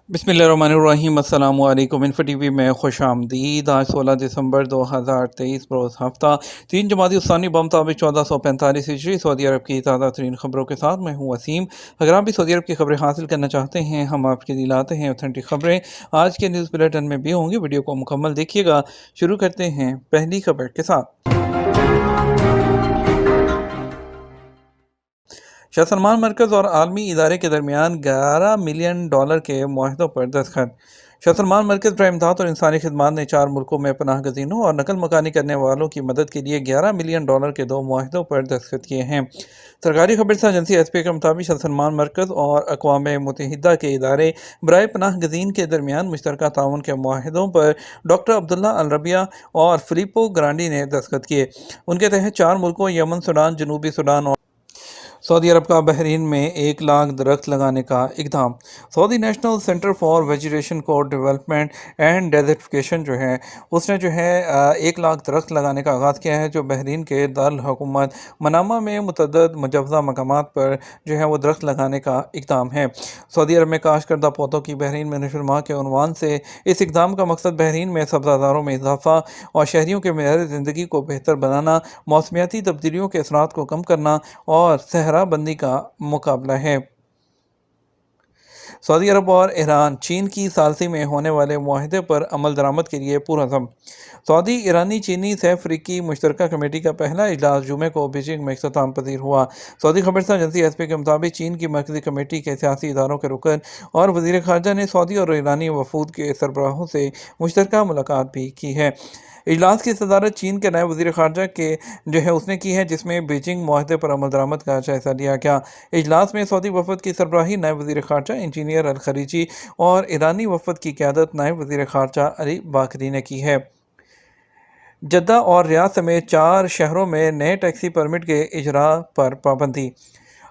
بسم اللہ الرحمن الرحیم۔ السلام علیکم۔ انفو ٹی وی میں خوش آمدید۔ آج 16 دسمبر 2023 بروز ہفتہ 3 جمادی الثانی بمطابق 1445 ہجری سعودی عرب کی تازہ ترین خبروں کے ساتھ میں ہوں وسیم۔ اگر آپ بھی سعودی عرب کی خبریں حاصل کرنا چاہتے ہیں، ہم آپ کے لیے لاتے ہیں اوتھینٹک خبریں۔ آج کے نیوز بلیٹن میں بھی ہوں گی، ویڈیو کو مکمل دیکھیے گا۔ شروع کرتے ہیں پہلی خبر کے ساتھ۔ شاہ سلمان مرکز اور عالمی ادارے کے درمیان $11 ملین کے معاہدوں پر دستخط۔ شاہ سلمان مرکز برائے امداد اور انسانی خدمات نے 4 ملکوں میں پناہ گزینوں اور نقل مکانی کرنے والوں کی مدد کے لیے $11 ملین کے 2 معاہدوں پر دستخط کیے ہیں۔ سرکاری خبرسہ ایجنسی ایس پی کے مطابق شاہ سلمان مرکز اور اقوام متحدہ کے ادارے برائے پناہ گزین کے درمیان مشترکہ تعاون کے معاہدوں پر ڈاکٹر عبداللہ الربیہ اور فلیپو گرانڈی نے دستخط کیے۔ ان کے تحت 4 ملکوں یمن، سوڈان، جنوبی سوڈان اور سعودی عرب کا بحرین میں 1 لاکھ درخت لگانے کا اقدام۔ سعودی نیشنل سینٹر فار ویجیٹیشن کو ڈیولپمنٹ اینڈ ڈیزرٹیفکیشن اس نے 1 لاکھ درخت لگانے کا آغاز کیا ہے، جو بحرین کے دارالحکومت منامہ میں متعدد مجوزہ مقامات پر وہ درخت لگانے کا اقدام ہے۔ سعودی عرب میں کاشت کردہ پودوں کی بحرین میں نشر ماہ کے عنوان سے اس اقدام کا مقصد بحرین میں سبزہ زاروں میں اضافہ اور شہریوں کے معیار زندگی کو بہتر بنانا، موسمیاتی تبدیلیوں کے اثرات کو کم کرنا اور صحرا بندی کا مقابلہ ہے۔ سعودی عرب اور ایران چین کی ثالثی میں ہونے والے معاہدے پر عمل درآمد کے لیے پرعزم۔ سعودی ایرانی چینی سہ فریقی مشترکہ کمیٹی کا پہلا اجلاس جمعے کو بیجنگ میں اختتام پذیر ہوا۔ سعودی خبرسہ ایجنسی ایس پی کے مطابق چین کی مرکزی کمیٹی کے سیاسی اداروں کے رکن اور وزیر خارجہ نے سعودی اور ایرانی وفود کے سربراہوں سے مشترکہ ملاقات بھی کی ہے۔ اجلاس کی صدارت چین کے نائب وزیر خارجہ کے اس نے کی ہے، جس میں بیجنگ معاہدے پر عمل درآمد کا جائزہ لیا گیا۔ اجلاس میں سعودی وفد کی سربراہی نائب وزیر خارجہ انجینئر الخلیجی اور ایرانی وفد کی قیادت نائب وزیر خارجہ علی باکری نے کی ہے۔ جدہ اور ریاض سمیت 4 شہروں میں نئے ٹیکسی پرمٹ کے اجراء پر پابندی۔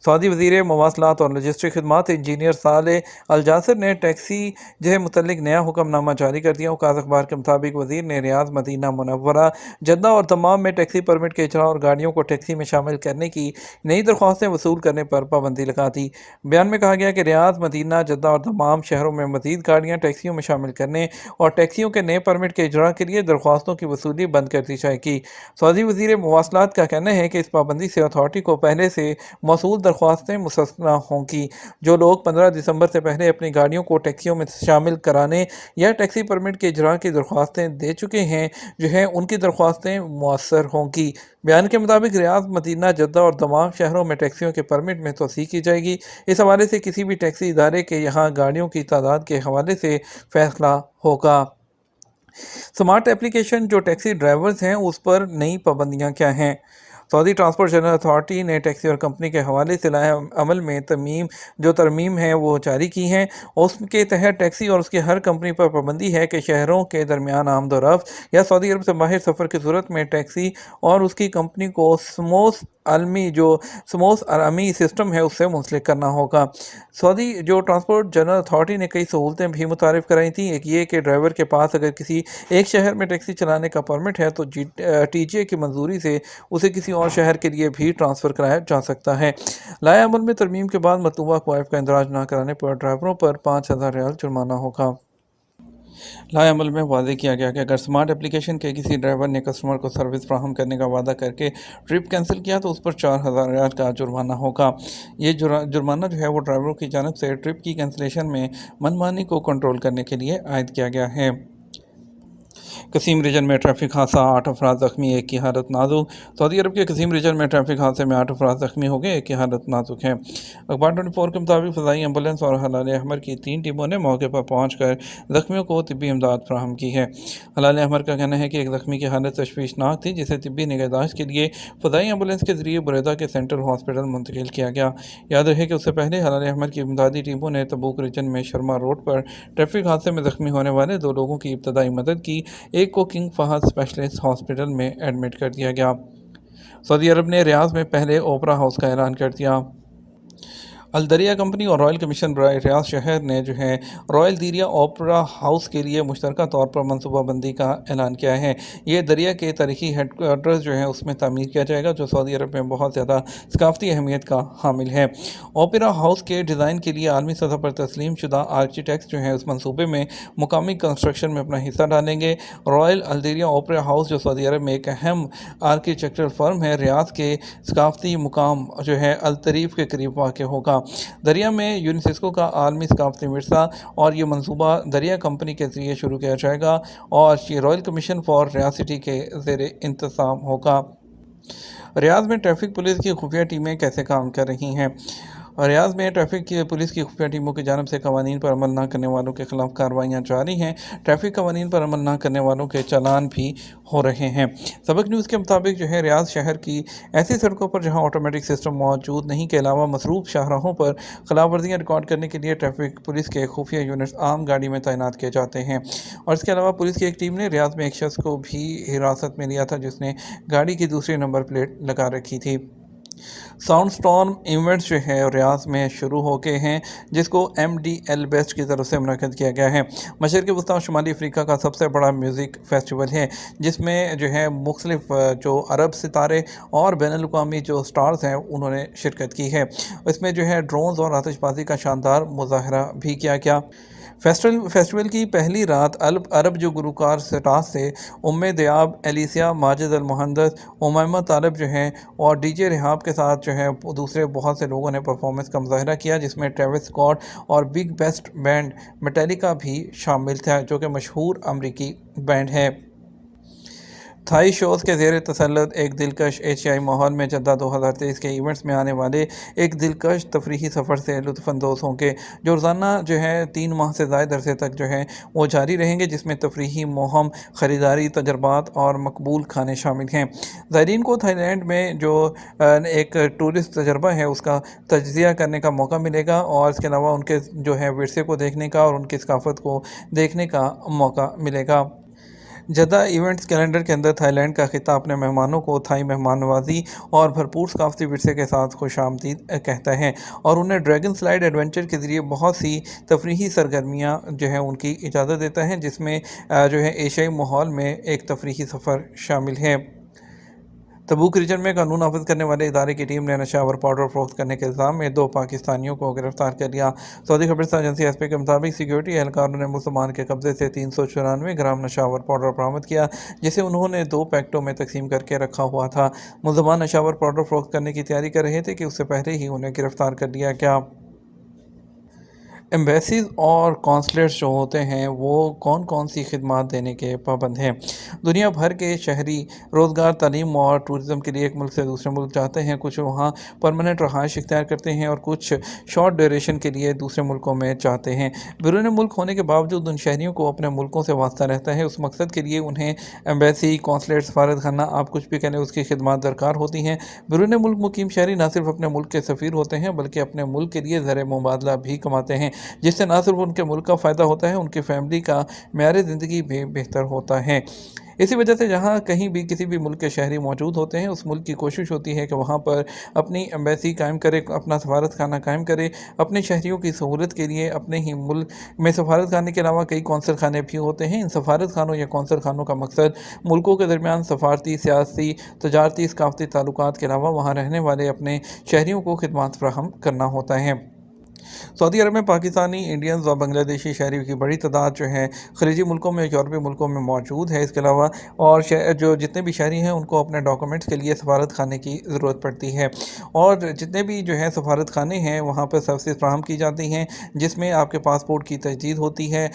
سعودی وزیر مواصلات اور لاجسٹک خدمات انجینئر صالح الجاسر نے ٹیکسی متعلق نیا حکم نامہ جاری کر دیا۔ اوقات اخبار کے مطابق وزیر نے ریاض، مدینہ منورہ، جدہ اور دمام میں ٹیکسی پرمٹ کے اجراء اور گاڑیوں کو ٹیکسی میں شامل کرنے کی نئی درخواستیں وصول کرنے پر پابندی لگا دی۔ بیان میں کہا گیا کہ ریاض، مدینہ، جدہ اور دمام شہروں میں مزید گاڑیاں ٹیکسیوں میں شامل کرنے اور ٹیکسیوں کے نئے پرمٹ کے اجراء کے لیے درخواستوں کی وصولی بند کر دی جائے گی۔ سعودی وزیر مواصلات کا کہنا ہے کہ اس پابندی سے اتھارٹی کو پہلے سے موصول درخواستیں مستثنیٰ ہوں گی۔ جو لوگ 15 دسمبر سے پہلے اپنی گاڑیوں کو ٹیکسیوں میں شامل کرانے یا ٹیکسی پرمٹ کے اجراء کی درخواستیں دے چکے ہیں، ان کی درخواستیں مؤثر ہوں گی۔ بیان کے مطابق ریاض، مدینہ، جدہ اور دمام شہروں میں ٹیکسیوں کے پرمٹ میں توسیع کی جائے گی۔ اس حوالے سے کسی بھی ٹیکسی ادارے کے یہاں گاڑیوں کی تعداد کے حوالے سے فیصلہ ہوگا۔ سمارٹ اپلیکیشن جو ٹیکسی ڈرائیورز ہیں، اس پر نئی پابندیاں کیا ہیں؟ سعودی ٹرانسپورٹ جنرل اتھارٹی نے ٹیکسی اور کمپنی کے حوالے سے لائحہ عمل میں ترمیم ہیں وہ جاری کی ہیں۔ اس کے تحت ٹیکسی اور اس کی ہر کمپنی پر پابندی ہے کہ شہروں کے درمیان آمد و رفت یا سعودی عرب سے باہر سفر کی صورت میں ٹیکسی اور اس کی کمپنی کو سموس عالمی سسٹم ہے اس سے منسلک کرنا ہوگا۔ سعودی ٹرانسپورٹ جنرل اتھارٹی نے کئی سہولتیں بھی متعارف کرائی تھیں۔ ایک یہ کہ ڈرائیور کے پاس اگر کسی ایک شہر میں ٹیکسی چلانے کا پرمٹ ہے تو ٹی جی اے کی منظوری سے اسے کسی اور شہر کے لیے بھی ٹرانسفر کرایا جا سکتا ہے۔ لائحہ عمل میں ترمیم کے بعد مطلوبہ کوائف کا اندراج نہ کرانے پر ڈرائیوروں پر $5000 جرمانہ ہوگا۔ لائحہ عمل میں واضح کیا گیا کہ اگر سمارٹ اپلیکیشن کے کسی ڈرائیور نے کسٹمر کو سروس فراہم کرنے کا وعدہ کر کے ٹرپ کینسل کیا تو اس پر $4000 کا جرمانہ ہوگا۔ یہ جرمانہ وہ ڈرائیوروں کی جانب سے ٹرپ کی کینسلیشن میں من مانی کو کنٹرول کرنے کے لیے عائد کیا گیا ہے۔ قصیم ریجن میں ٹریفک حادثہ، 8 افراد زخمی، ایک کی حالت نازک۔ سعودی عرب کے قصیم ریجن میں ٹریفک حادثے میں 8 افراد زخمی ہو گئے، ایک کی حالت نازک ہے۔ اخبار 24 کے مطابق فضائی ایمبولینس اور ہلال احمر کی 3 ٹیموں نے موقع پر پہنچ کر زخمیوں کو طبی امداد فراہم کی ہے۔ ہلال احمر کا کہنا ہے کہ ایک زخمی کی حالت تشویشناک تھی، جسے طبی نگہداشت کے لیے فضائی ایمبولینس کے ذریعے بریدہ کے سینٹرل ہاسپٹل منتقل کیا گیا۔ یاد رہے کہ اس سے پہلے ہلال احمر کی امدادی ٹیموں نے تبوک ریجن میں شرما روڈ پر ٹریفک حادثے میں زخمی ہونے والے 2 لوگوں کی ابتدائی مدد کی، ایک کو کنگ فہد اسپیشلسٹ ہاسپٹل میں ایڈمٹ کر دیا گیا۔ سعودی عرب نے ریاض میں پہلے اوپرا ہاؤس کا اعلان کر دیا۔ الدریہ کمپنی اور رائل کمیشن برائے ریاض شہر نے جو ہے رائل دریا اوپرا ہاؤس کے لیے مشترکہ طور پر منصوبہ بندی کا اعلان کیا ہے۔ یہ دریا کے تاریخی ہیڈ کوارٹرز جو ہے اس میں تعمیر کیا جائے گا، جو سعودی عرب میں بہت زیادہ ثقافتی اہمیت کا حامل ہے۔ اوپرا ہاؤس کے ڈیزائن کے لیے عالمی سطح پر تسلیم شدہ آرکیٹیکٹس جو ہیں اس منصوبے میں مقامی کنسٹرکشن میں اپنا حصہ ڈالیں گے۔ رائل الدریہ اوپرا ہاؤس جو سعودی عرب میں ایک اہم آرکیٹیکچرل فرم ہے، ریاض کے ثقافتی مقام جو ہے الطریف کے قریب واقع ہوگا۔ دریا میں یونیسکو کا عالمی ثقافتی ورثہ اور یہ منصوبہ دریا کمپنی کے ذریعے شروع کیا جائے گا اور یہ رائل کمیشن فار ریاسٹی کے زیر انتظام ہوگا۔ ریاض میں ٹریفک پولیس کی خفیہ ٹیمیں کیسے کام کر رہی ہیں؟ ریاض میں ٹریفک کی پولیس کی خفیہ ٹیموں کی جانب سے قوانین پر عمل نہ کرنے والوں کے خلاف کارروائیاں جاری ہیں۔ ٹریفک قوانین پر عمل نہ کرنے والوں کے چالان بھی ہو رہے ہیں۔ سبق نیوز کے مطابق جو ہے ریاض شہر کی ایسی سڑکوں پر جہاں آٹومیٹک سسٹم موجود نہیں کے علاوہ مصروف شاہراہوں پر خلاف ورزیاں ریکارڈ کرنے کے لیے ٹریفک پولیس کے خفیہ یونٹس عام گاڑی میں تعینات کیے جاتے ہیں۔ اور اس کے علاوہ پولیس کی ایک ٹیم نے ریاض میں ایک شخص کو بھی حراست میں لیا تھا جس نے گاڑی کی دوسری نمبر پلیٹ لگا رکھی تھی۔ ساؤنڈ سٹارم ایونٹس جو ہے ریاض میں شروع ہو گئے ہیں، جس کو MDL بیسٹ کی طرف سے منعقد کیا گیا ہے۔ مشرق وسطیٰ اور شمالی افریقہ کا سب سے بڑا میوزک فیسٹیول ہے، جس میں جو ہے مختلف جو عرب ستارے اور بین الاقوامی جو سٹارز ہیں انہوں نے شرکت کی ہے۔ اس میں جو ہے ڈرونز اور آتش بازی کا شاندار مظاہرہ بھی کیا گیا۔ فیسٹیول کی پہلی رات عرب جو گلوکار سٹارز تھے، دیاب، ایلیسیا، ماجد المہندس، امیمہ طالب جو ہیں اور DJ رحاب کے ساتھ جو ہے دوسرے بہت سے لوگوں نے پرفارمنس کا مظاہرہ کیا، جس میں ٹریوس اسکاٹ اور بگ بیسٹ بینڈ میٹالیکا بھی شامل تھا، جو کہ مشہور امریکی بینڈ ہے۔ تھائی شوز کے زیر تسلط ایک دلکش ایشیائی ماحول میں جدہ 2023 کے ایونٹس میں آنے والے ایک دلکش تفریحی سفر سے لطف اندوز ہوں گے، جو روزانہ جو ہے 3 ماہ سے زائد عرصے تک جو ہے وہ جاری رہیں گے، جس میں تفریحی مہم، خریداری، تجربات اور مقبول کھانے شامل ہیں۔ زائرین کو تھائی لینڈ میں جو ایک ٹورسٹ تجربہ ہے اس کا تجزیہ کرنے کا موقع ملے گا اور اس کے علاوہ ان کے جو ہے ورثے کو دیکھنے کا اور ان کی ثقافت کو دیکھنے کا موقع ملے گا۔ جدہ ایونٹس کیلنڈر کے اندر تھائی لینڈ کا خطہ اپنے مہمانوں کو تھائی مہمان نوازی اور بھرپور ثقافتی ورثے کے ساتھ خوش آمدید کہتا ہے اور انہیں ڈریگن سلائیڈ ایڈونچر کے ذریعے بہت سی تفریحی سرگرمیاں جو ہیں ان کی اجازت دیتا ہے، جس میں جو ہے ایشیائی ماحول میں ایک تفریحی سفر شامل ہے۔ تبوک ریجن میں قانون نافذ کرنے والے ادارے کی ٹیم نے نشہ آور پاؤڈر فروخت کرنے کے الزام میں 2 پاکستانیوں کو گرفتار کر لیا۔ سعودی خبررساں ایجنسی ایس پی کے مطابق سیکیورٹی اہلکاروں نے مسلمان کے قبضے سے 394 گرام نشہ آور پاؤڈر برآمد کیا، جسے انہوں نے 2 پیکٹوں میں تقسیم کر کے رکھا ہوا تھا۔ ملزمان نشہ آور پاؤڈر فروخت کرنے کی تیاری کر رہے تھے کہ اس سے پہلے ہی انہیں گرفتار کر لیا گیا۔ ایمبیسیز اور کونسلیٹس جو ہوتے ہیں وہ کون کون سی خدمات دینے کے پابند ہیں؟ دنیا بھر کے شہری روزگار، تعلیم اور ٹورزم کے لیے ایک ملک سے دوسرے ملک جاتے ہیں۔ کچھ وہاں پرماننٹ رہائش اختیار کرتے ہیں اور کچھ شارٹ ڈیوریشن کے لیے دوسرے ملکوں میں جاتے ہیں۔ بیرون ملک ہونے کے باوجود ان شہریوں کو اپنے ملکوں سے واسطہ رہتا ہے۔ اس مقصد کے لیے انہیں ایمبیسی، کونسلیٹ، سفارت خانہ، آپ کچھ بھی کہنے، اس کی خدمات درکار ہوتی ہیں۔ بیرون ملک مقیم شہری نہ صرف اپنے ملک کے سفیر ہوتے ہیں بلکہ اپنے ملک کے لیے زر مبادلہ بھی کماتے ہیں، جس سے نہ صرف ان کے ملک کا فائدہ ہوتا ہے، ان کی فیملی کا معیار زندگی بھی بہتر ہوتا ہے۔ اسی وجہ سے جہاں کہیں بھی کسی بھی ملک کے شہری موجود ہوتے ہیں، اس ملک کی کوشش ہوتی ہے کہ وہاں پر اپنی ایمبیسی قائم کرے، اپنا سفارت خانہ قائم کرے، اپنے شہریوں کی سہولت کے لیے۔ اپنے ہی ملک میں سفارت خانے کے علاوہ کئی کونسل خانے بھی ہوتے ہیں۔ ان سفارت خانوں یا کونسل خانوں کا مقصد ملکوں کے درمیان سفارتی، سیاسی، تجارتی، ثقافتی تعلقات کے علاوہ وہاں رہنے والے اپنے شہریوں کو خدمات فراہم کرنا ہوتا ہے۔ سعودی عرب میں پاکستانی، انڈینز اور بنگلہ دیشی شہریوں کی بڑی تعداد جو ہے خلیجی ملکوں میں، یورپی ملکوں میں موجود ہے۔ اس کے علاوہ اور جو جتنے بھی شہری ہیں ان کو اپنے ڈاکومنٹس کے لیے سفارت خانے کی ضرورت پڑتی ہے، اور جتنے بھی جو ہے سفارت خانے ہیں وہاں پر سروسز فراہم کی جاتی ہیں، جس میں آپ کے پاسپورٹ کی تجدید ہوتی ہے،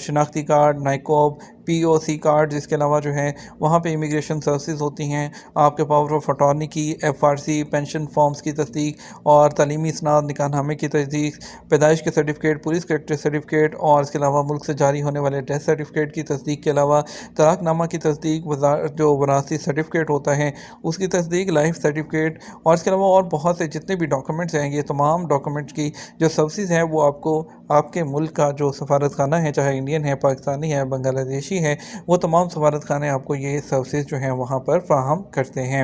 شناختی کارڈ، نائکوب، POC کارڈ۔ اس کے علاوہ جو ہے وہاں پہ امیگریشن سروسز ہوتی ہیں، آپ کے پاور آف اٹارنی کی، FRC، پینشن فارمز کی تصدیق اور تعلیمی اسناد، نکاح نامے کی تصدیق، پیدائش کے سرٹیفکیٹ، پولیس کریکٹر سرٹیفکیٹ، اور اس کے علاوہ ملک سے جاری ہونے والے ڈیتھ سرٹیفکیٹ کی تصدیق کے علاوہ طلاق نامہ کی تصدیق، جو وراثتی سرٹیفکیٹ ہوتا ہے اس کی تصدیق، لائف سرٹیفکیٹ، اور اس کے علاوہ اور بہت سے جتنے بھی ڈاکومنٹس ہیں، یہ تمام ڈاکومنٹس کی جو سروسز ہیں وہ آپ کو آپ کے ملک کا جو سفارت خانہ ہے، چاہے انڈین ہے، پاکستانی ہے، بنگلہ دیشی ہے، وہ تمام سفارت خانے آپ کو یہ سروسز جو ہیں وہاں پر فراہم کرتے ہیں۔